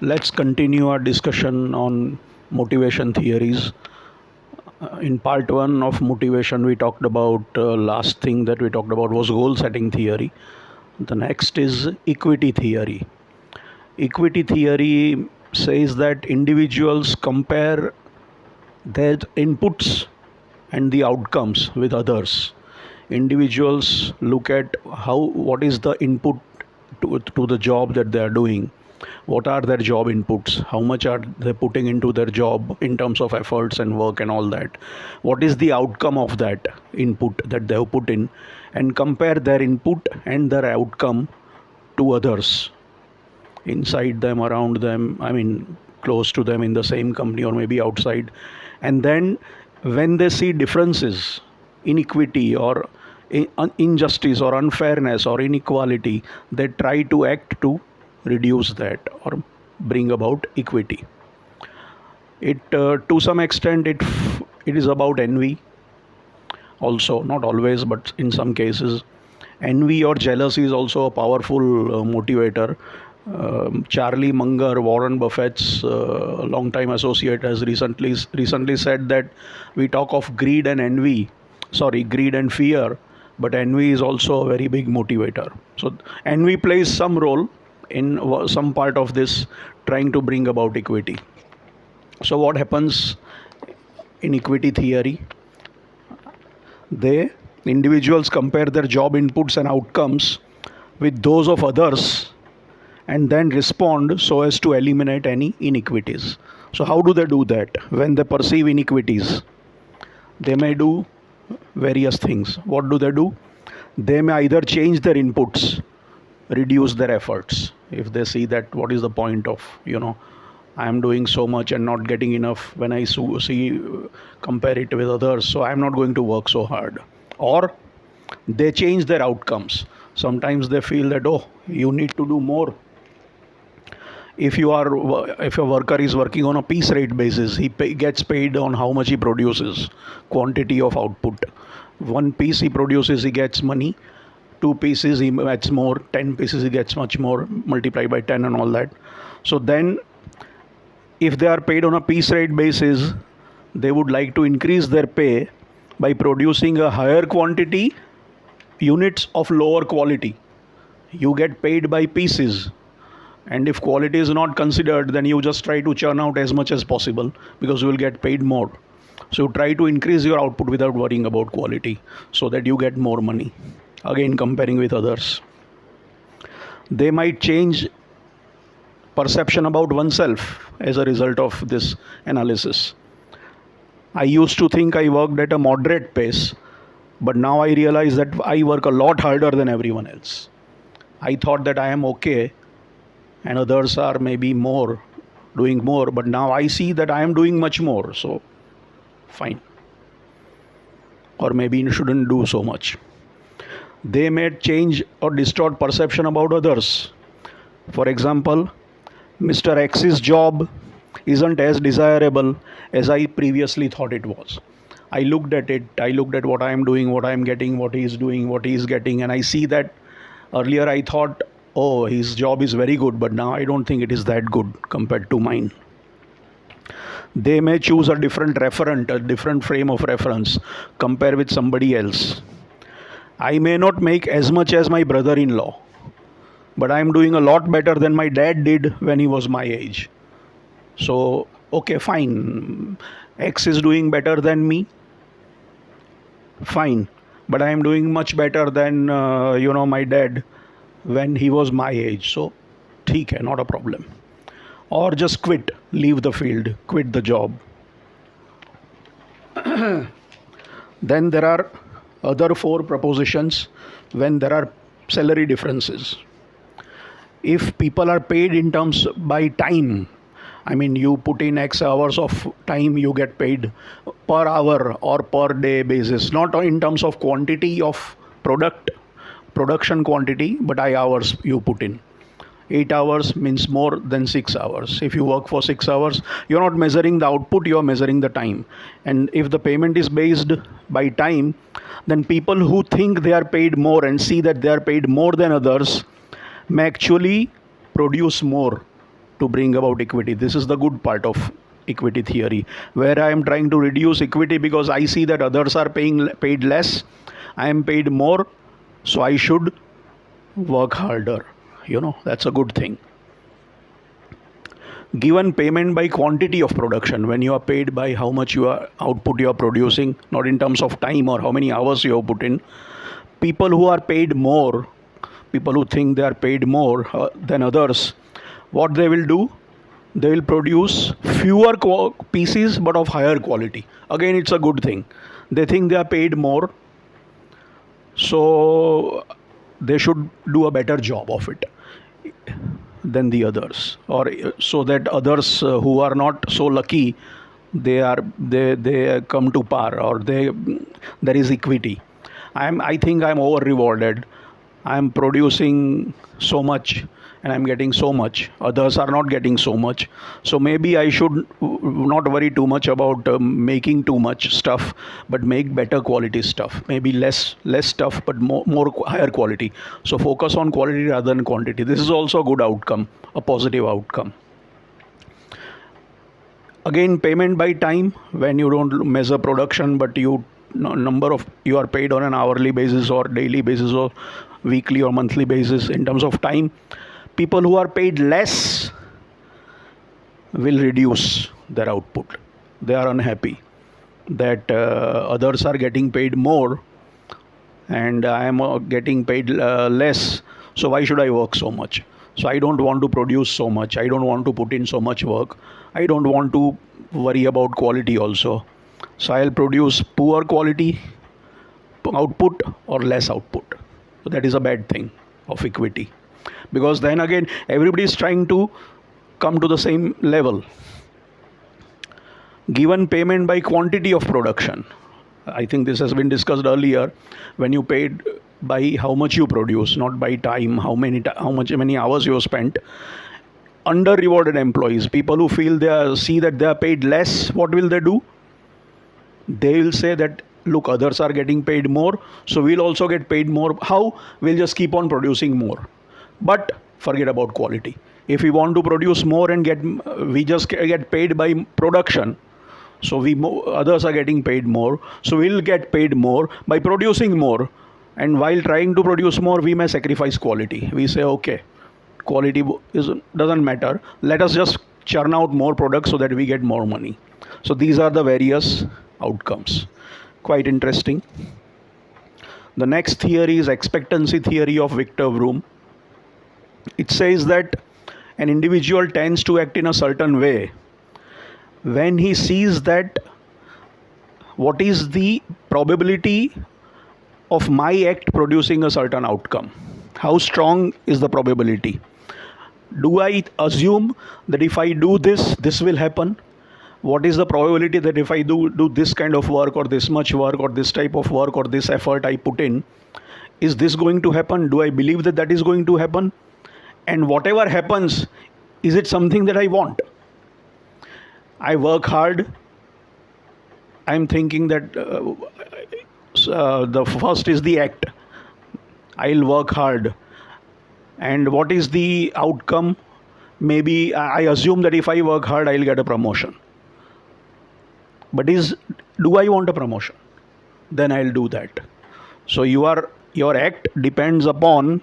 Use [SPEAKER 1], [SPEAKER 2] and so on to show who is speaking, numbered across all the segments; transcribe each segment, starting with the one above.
[SPEAKER 1] Let's continue our discussion on motivation theories. In part one of motivation, we talked about last thing that we talked about was goal setting theory. The next is equity theory. Equity theory says that individuals compare their inputs and the outcomes with others. Individuals look at what is the input to the job that they are doing, what are their job inputs, how much are they putting into their job in terms of efforts and work and all that, what is the outcome of that input that they have put in, and compare their input and their outcome to others inside them, around them, close to them in the same company or maybe outside. And then when they see differences, inequity or injustice or unfairness or inequality, they try to act to reduce that or bring about equity. It to some extent it is about envy also, not always, but in some cases. Envy or jealousy is also a powerful motivator. Charlie Munger, Warren Buffett's long-time associate, has recently said that we talk of greed and fear, but envy is also a very big motivator. So envy plays some role in some part of this trying to bring about equity. So what happens in equity theory? Individuals compare their job inputs and outcomes with those of others and then respond so as to eliminate any inequities. So how do they do that? When they perceive inequities, they may do various things. What do? They may either change their inputs, reduce their efforts. If they see that what is the point of, I am doing so much and not getting enough when I compare it with others, so I am not going to work so hard. Or they change their outcomes. Sometimes they feel that, you need to do more. If a worker is working on a piece rate basis, he gets paid on how much he produces, quantity of output. One piece he produces, he gets money. 2 pieces he gets more. 10 pieces he gets much more, multiplied by 10 and all that. So then, if they are paid on a piece rate basis, they would like to increase their pay by producing a higher quantity units of lower quality. You get paid by pieces, and if quality is not considered, then you just try to churn out as much as possible because you will get paid more. So you try to increase your output without worrying about quality so that you get more money. Again, comparing with others. They might change perception about oneself as a result of this analysis. I used to think I worked at a moderate pace, but now I realize that I work a lot harder than everyone else. I thought that I am okay and others are maybe doing more, but now I see that I am doing much more, so fine. Or maybe you shouldn't do so much. They may change or distort perception about others. For example, Mr. X's job isn't as desirable as I previously thought it was. I looked at it, I looked at what I am doing, what I am getting, what he is doing, what he is getting, and I see that earlier I thought, his job is very good, but now I don't think it is that good compared to mine. They may choose a different referent, a different frame of reference, compare with somebody else. I may not make as much as my brother-in-law, but I am doing a lot better than my dad did when he was my age. So, okay, fine. X is doing better than me. Fine. But I am doing much better than, my dad when he was my age. So, theek hai, not a problem. Or just quit, leave the field, quit the job. Then there are other 4 propositions when there are salary differences. If people are paid in terms by time, you put in X hours of time, you get paid per hour or per day basis, not in terms of quantity of production quantity, but hours you put in. 8 hours means more than 6 hours. If you work for 6 hours, you're not measuring the output, you're measuring the time. And if the payment is based by time, then people who think they are paid more and see that they are paid more than others may actually produce more to bring about equity. This is the good part of equity theory, where I am trying to reduce equity because I see that others are paid less, I am paid more, so I should work harder. That's a good thing. Given payment by quantity of production, when you are paid by how much output you are producing, not in terms of time or how many hours you have put in. People who are paid more, people who think they are paid more than others, what they will do, they will produce fewer pieces but of higher quality. Again, it's a good thing. They think they are paid more, so they should do a better job of it than the others, or so that others who are not so lucky, they come to par, or there is equity. I think I'm over rewarded. I'm producing so much and I'm getting so much. Others are not getting so much. So maybe I should not worry too much about making too much stuff, but make better quality stuff. Maybe less stuff, but more higher quality. So focus on quality rather than quantity. This is also a good outcome, a positive outcome. Again, payment by time, when you don't measure production, but you are paid on an hourly basis or daily basis or weekly or monthly basis in terms of time. People who are paid less will reduce their output. They are unhappy that others are getting paid more and I am getting paid less. So why should I work so much? So I don't want to produce so much. I don't want to put in so much work. I don't want to worry about quality also. So I'll produce poor quality output or less output. So that is a bad thing of equity. Because then again, everybody is trying to come to the same level. Given payment by quantity of production, I think this has been discussed earlier. When you paid by how much you produce, not by time, how many hours you have spent. Under rewarded employees, people who see that they are paid less, what will they do? They will say that, look, others are getting paid more, so we'll also get paid more. How? We'll just keep on producing more. But forget about quality. If we want to produce more and we just get paid by production. So others are getting paid more. So we'll get paid more by producing more. And while trying to produce more, we may sacrifice quality. We say, okay, quality doesn't matter. Let us just churn out more products so that we get more money. So these are the various outcomes. Quite interesting. The next theory is expectancy theory of Victor Vroom. It says that an individual tends to act in a certain way when he sees that what is the probability of my act producing a certain outcome. How strong is the probability? Do I assume that if I do this, this will happen? What is the probability that if I do this kind of work or this much work or this type of work or this effort I put in, is this going to happen? Do I believe that that is going to happen? And whatever happens, is it something that I want? I work hard. I'm thinking that the first is the act. I'll work hard. And what is the outcome? Maybe I assume that if I work hard, I'll get a promotion. But do I want a promotion? Then I'll do that. So your act depends upon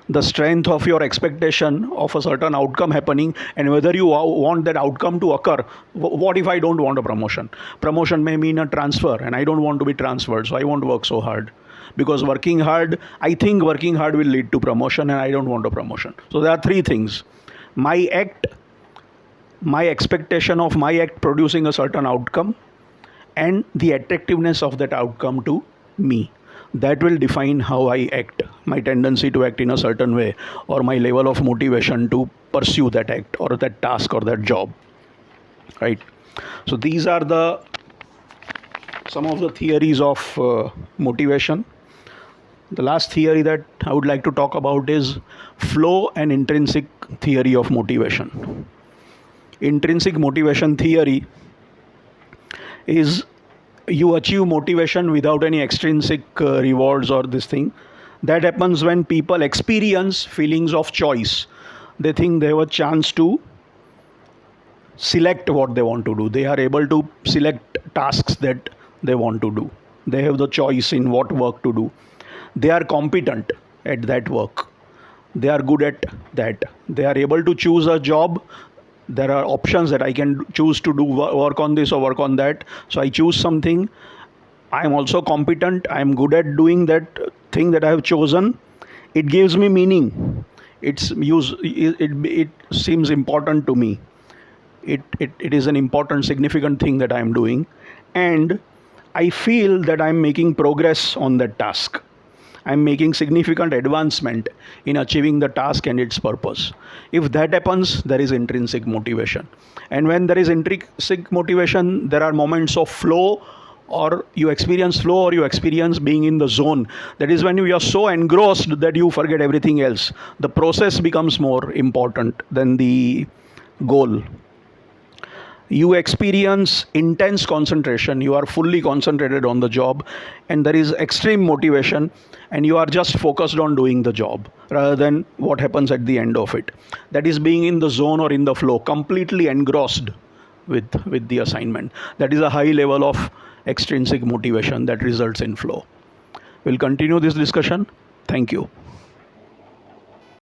[SPEAKER 1] the strength of your expectation of a certain outcome happening and whether you want that outcome to occur. What if I don't want a promotion? Promotion may mean a transfer and I don't want to be transferred, so I won't work so hard. Because I think working hard will lead to promotion and I don't want a promotion. So there are three things. My act, my expectation of my act producing a certain outcome, and the attractiveness of that outcome to me. That will define how I act, my tendency to act in a certain way, or my level of motivation to pursue that act or that task or that job. Right? So these are some of the theories of motivation. The last theory that I would like to talk about is flow and intrinsic theory of motivation. Intrinsic motivation theory is you achieve motivation without any extrinsic rewards or this thing. That happens when people experience feelings of choice. They think they have a chance to select what they want to do. They are able to select tasks that they want to do. They have the choice in what work to do. They are competent at that work. They are good at that. They are able to choose a job. There are options that I can choose to do work on this or work on that. So I choose something. I am also competent. I am good at doing that thing that I have chosen. It gives me meaning. It seems important to me. It is an important, significant thing that I am doing. And I feel that I am making progress on that task. I'm making significant advancement in achieving the task and its purpose. If that happens, there is intrinsic motivation. And when there is intrinsic motivation, there are moments of flow, or you experience flow, or you experience being in the zone. That is when you are so engrossed that you forget everything else. The process becomes more important than the goal. You experience intense concentration. You are fully concentrated on the job, and there is extreme motivation, and you are just focused on doing the job rather than what happens at the end of it. That is being in the zone or in the flow, completely engrossed with the assignment. That is a high level of extrinsic motivation that results in flow. We'll continue this discussion. Thank you.